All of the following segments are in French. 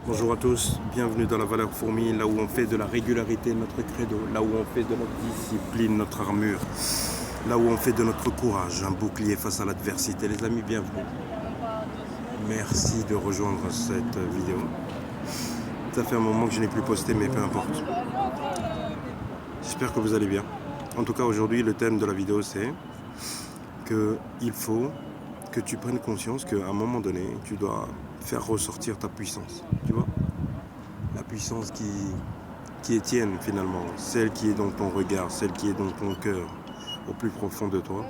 Bonjour à tous, bienvenue dans la valeur fourmi, là où on fait de la régularité notre credo, là où on fait de notre discipline notre armure, là où on fait de notre courage un bouclier face à l'adversité. Les amis, bienvenue. Merci de rejoindre cette vidéo. Ça fait un moment que je n'ai plus posté, mais peu importe. J'espère que vous allez bien. En tout cas, aujourd'hui, le thème de la vidéo, c'est qu'il faut que tu prennes conscience qu'à un moment donné, tu dois faire ressortir ta puissance, tu vois, la puissance qui est tienne finalement, celle qui est dans ton regard, celle qui est dans ton cœur, au plus profond de toi.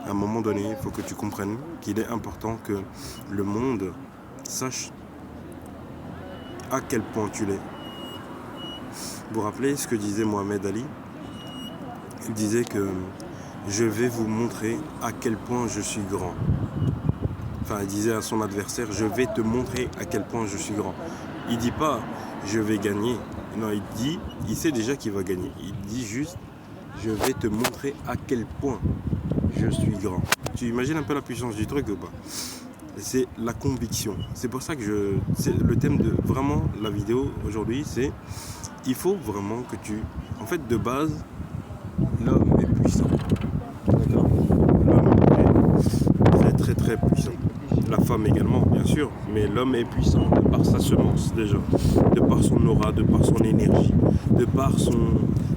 À un moment donné, il faut que tu comprennes qu'il est important que le monde sache à quel point tu l'es. Vous vous rappelez ce que disait Mohamed Ali? Il disait que je vais vous montrer à quel point je suis grand. Enfin, il disait à son adversaire, je vais te montrer à quel point je suis grand. Il dit pas, je vais gagner. Non, il sait déjà qu'il va gagner. Il dit juste, je vais te montrer à quel point je suis grand. Tu imagines un peu la puissance du truc ou pas? C'est la conviction. C'est pour ça que c'est le thème de vraiment la vidéo aujourd'hui, c'est il faut vraiment que tu... En fait, de base, l'homme est puissant. D'accord? L'homme est très très puissant. La femme également, bien sûr, mais l'homme est puissant de par sa semence déjà, de par son aura, de par son énergie, de par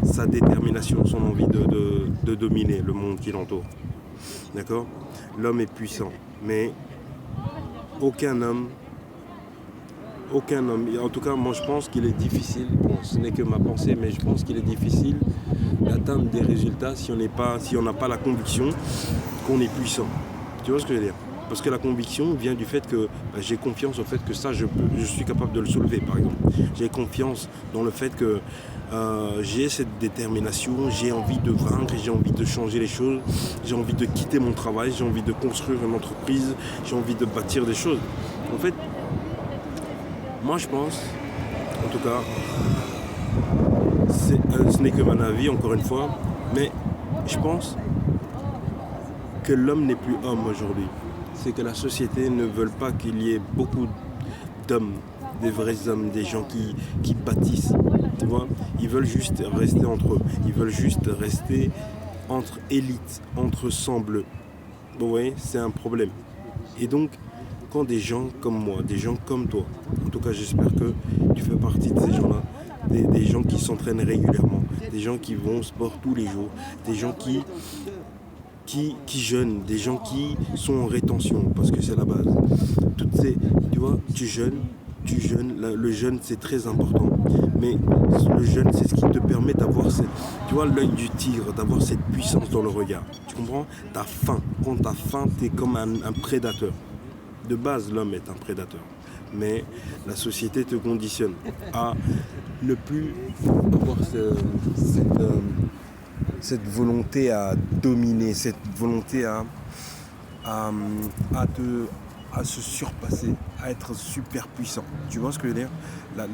sa détermination, son envie de dominer le monde qui l'entoure. D'accord? L'homme est puissant, mais aucun homme, en tout cas moi je pense qu'il est difficile, bon ce n'est que ma pensée, mais je pense qu'il est difficile d'atteindre des résultats si on n'a pas la conviction qu'on est puissant. Tu vois ce que je veux dire? Parce que la conviction vient du fait que j'ai confiance au fait que ça, je suis capable de le soulever, par exemple. J'ai confiance dans le fait que j'ai cette détermination, j'ai envie de vaincre, j'ai envie de changer les choses, j'ai envie de quitter mon travail, j'ai envie de construire une entreprise, j'ai envie de bâtir des choses. En fait, moi je pense, en tout cas, ce n'est que mon avis, encore une fois, mais je pense que l'homme n'est plus homme aujourd'hui. C'est que la société ne veut pas qu'il y ait beaucoup d'hommes, des vrais hommes, des gens qui bâtissent, tu vois. Ils veulent juste rester entre eux, ils veulent juste rester entre élites, entre sangs bleus. Vous voyez, c'est un problème. Et donc, quand des gens comme moi, des gens comme toi, en tout cas j'espère que tu fais partie de ces gens-là, des gens qui s'entraînent régulièrement, des gens qui vont au sport tous les jours, des gens qui jeûnent, des gens qui sont en rétention, parce que c'est la base. Tu vois, tu jeûnes, le jeûne c'est très important, mais le jeûne c'est ce qui te permet d'avoir tu vois, l'œil du tigre, d'avoir cette puissance dans le regard. Tu comprends? T'as faim. Quand t'as faim, t'es comme un prédateur. De base, l'homme est un prédateur. Mais la société te conditionne à ne plus avoir cette volonté à dominer, cette volonté à se surpasser, à être super puissant. Tu vois ce que je veux dire?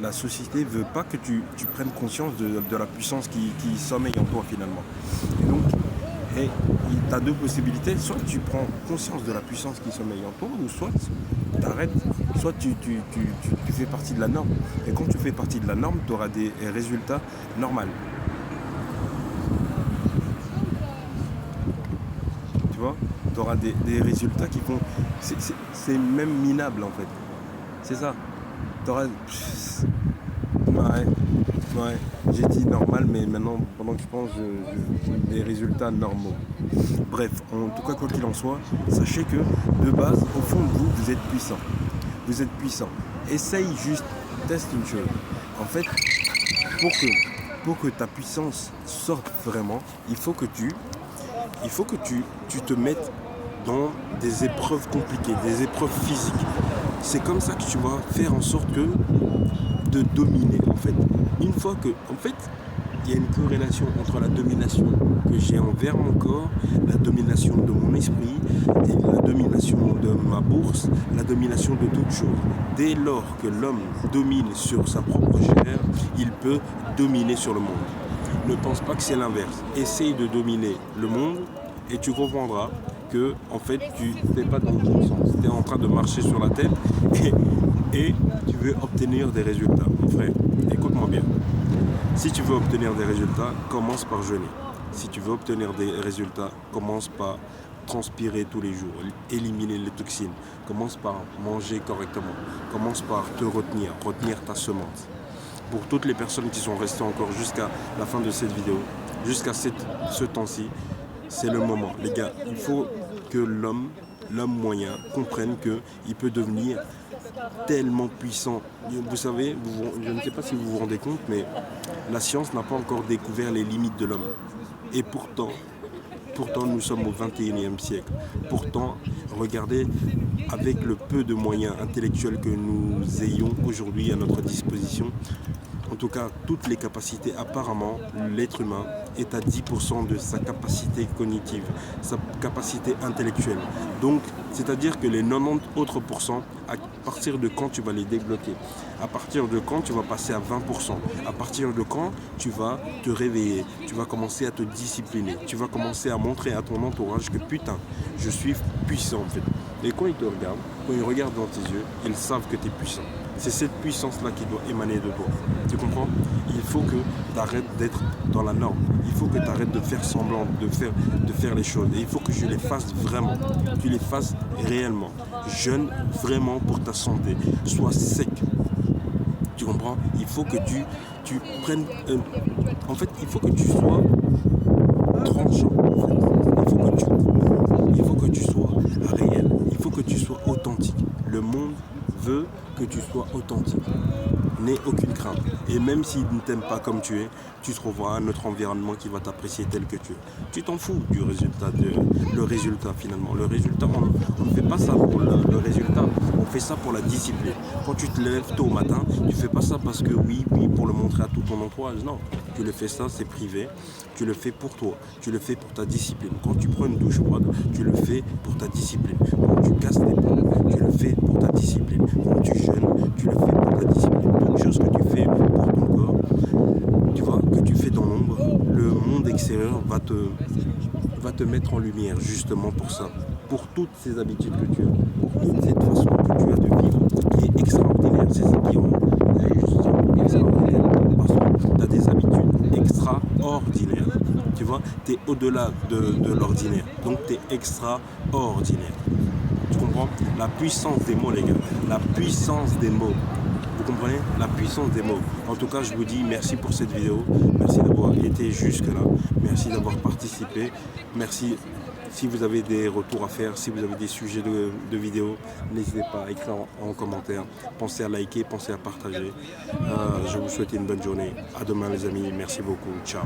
La société ne veut pas que tu prennes conscience de la puissance qui sommeille en toi finalement. Et donc, tu as deux possibilités. Soit tu prends conscience de la puissance qui sommeille en toi, ou soit tu arrêtes, soit tu fais partie de la norme. Et quand tu fais partie de la norme, tu auras des résultats normaux. Tu vois, tu auras des résultats qui font... C'est même minable en fait. C'est ça. Tu auras... Ouais, j'ai dit normal, mais maintenant, pendant que je pense, j'ai des résultats normaux. Bref, en tout cas, quoi qu'il en soit, sachez que, de base, au fond de vous, vous êtes puissant. Vous êtes puissant. Essaye juste, teste une chose. En fait, pour que ta puissance sorte vraiment, il faut que tu te mettes dans des épreuves compliquées, des épreuves physiques. C'est comme ça que tu vas faire en sorte de dominer, en fait. Une fois que, en fait, il y a une corrélation entre la domination que j'ai envers mon corps, la domination de mon esprit et la domination de ma bourse, la domination de toutes choses. Dès lors que l'homme domine sur sa propre chair, il peut dominer sur le monde. Ne pense pas que c'est l'inverse. Essaye de dominer le monde et tu comprendras que en fait tu n'es pas dans le bon sens. Tu es en train de marcher sur la tête et et tu veux obtenir des résultats. Mon frère, écoute-moi bien. Si tu veux obtenir des résultats, commence par jeûner. Si tu veux obtenir des résultats, commence par transpirer tous les jours, éliminer les toxines. Commence par manger correctement. Commence par te retenir ta semence. Pour toutes les personnes qui sont restées encore jusqu'à la fin de cette vidéo, jusqu'à ce temps-ci, c'est le moment. Les gars, il faut que l'homme moyen comprenne qu'il peut devenir tellement puissant. Vous savez, je ne sais pas si vous vous rendez compte, mais la science n'a pas encore découvert les limites de l'homme. Et pourtant, nous sommes au 21e siècle. Pourtant, regardez, avec le peu de moyens intellectuels que nous ayons aujourd'hui à notre disposition, en tout cas, toutes les capacités, apparemment, l'être humain est à 10% de sa capacité cognitive, sa capacité intellectuelle. Donc, c'est-à-dire que les 90 autres pourcents, à partir de quand tu vas les débloquer? À partir de quand tu vas passer à 20%? À partir de quand tu vas te réveiller? Tu vas commencer à te discipliner. Tu vas commencer à montrer à ton entourage que putain, je suis puissant en fait. Et quand ils te regardent, quand ils regardent dans tes yeux, ils savent que tu es puissant. C'est cette puissance-là qui doit émaner de toi. Tu comprends? Il faut que tu arrêtes d'être dans la norme. Il faut que tu arrêtes de faire semblant, de faire les choses. Et il faut que tu les fasses vraiment. Tu les fasses réellement. Jeûne vraiment pour ta santé. Sois sec. Tu comprends? Il faut que tu prennes... en fait, il faut que tu sois tranchant. En fait. Il faut que tu sois réel. Il faut que tu sois authentique. Le monde veut que tu sois authentique. N'aie aucune crainte. Et même s'il ne t'aime pas comme tu es, tu trouveras un autre environnement qui va t'apprécier tel que tu es. Tu t'en fous du résultat, le résultat finalement. Le résultat, on ne fait pas ça pour le résultat, on fait ça pour la discipline. Quand tu te lèves tôt au matin, tu ne fais pas ça parce que oui, pour le montrer à tout ton entourage. Non, tu le fais ça, c'est privé. Tu le fais pour toi, tu le fais pour ta discipline. Quand tu prends une douche froide, tu le fais pour ta discipline. Quand tu casses tes pompes, tu le fais pour ta discipline. Quand tu jeûnes, tu le fais pour ta discipline. Toute chose que tu fais pour ton corps, tu vois, que tu fais dans l'ombre, le monde extérieur va te mettre en lumière justement pour ça. Pour toutes ces habitudes que tu as, pour toute cette façon que tu as de vivre qui est extraordinaire. C'est ça qui rend juste extraordinaire. Parce que tu as des habitudes extraordinaires. Tu vois, tu es au-delà de l'ordinaire. Donc tu es extraordinaire. Tu comprends? La puissance des mots, les gars. La puissance des mots. Vous comprenez? La puissance des mots. En tout cas, je vous dis merci pour cette vidéo. Merci d'avoir été jusque-là. Merci d'avoir participé. Merci. Si vous avez des retours à faire, si vous avez des sujets de vidéos, n'hésitez pas à écrire en commentaire. Pensez à liker, pensez à partager. Je vous souhaite une bonne journée. À demain les amis. Merci beaucoup. Ciao.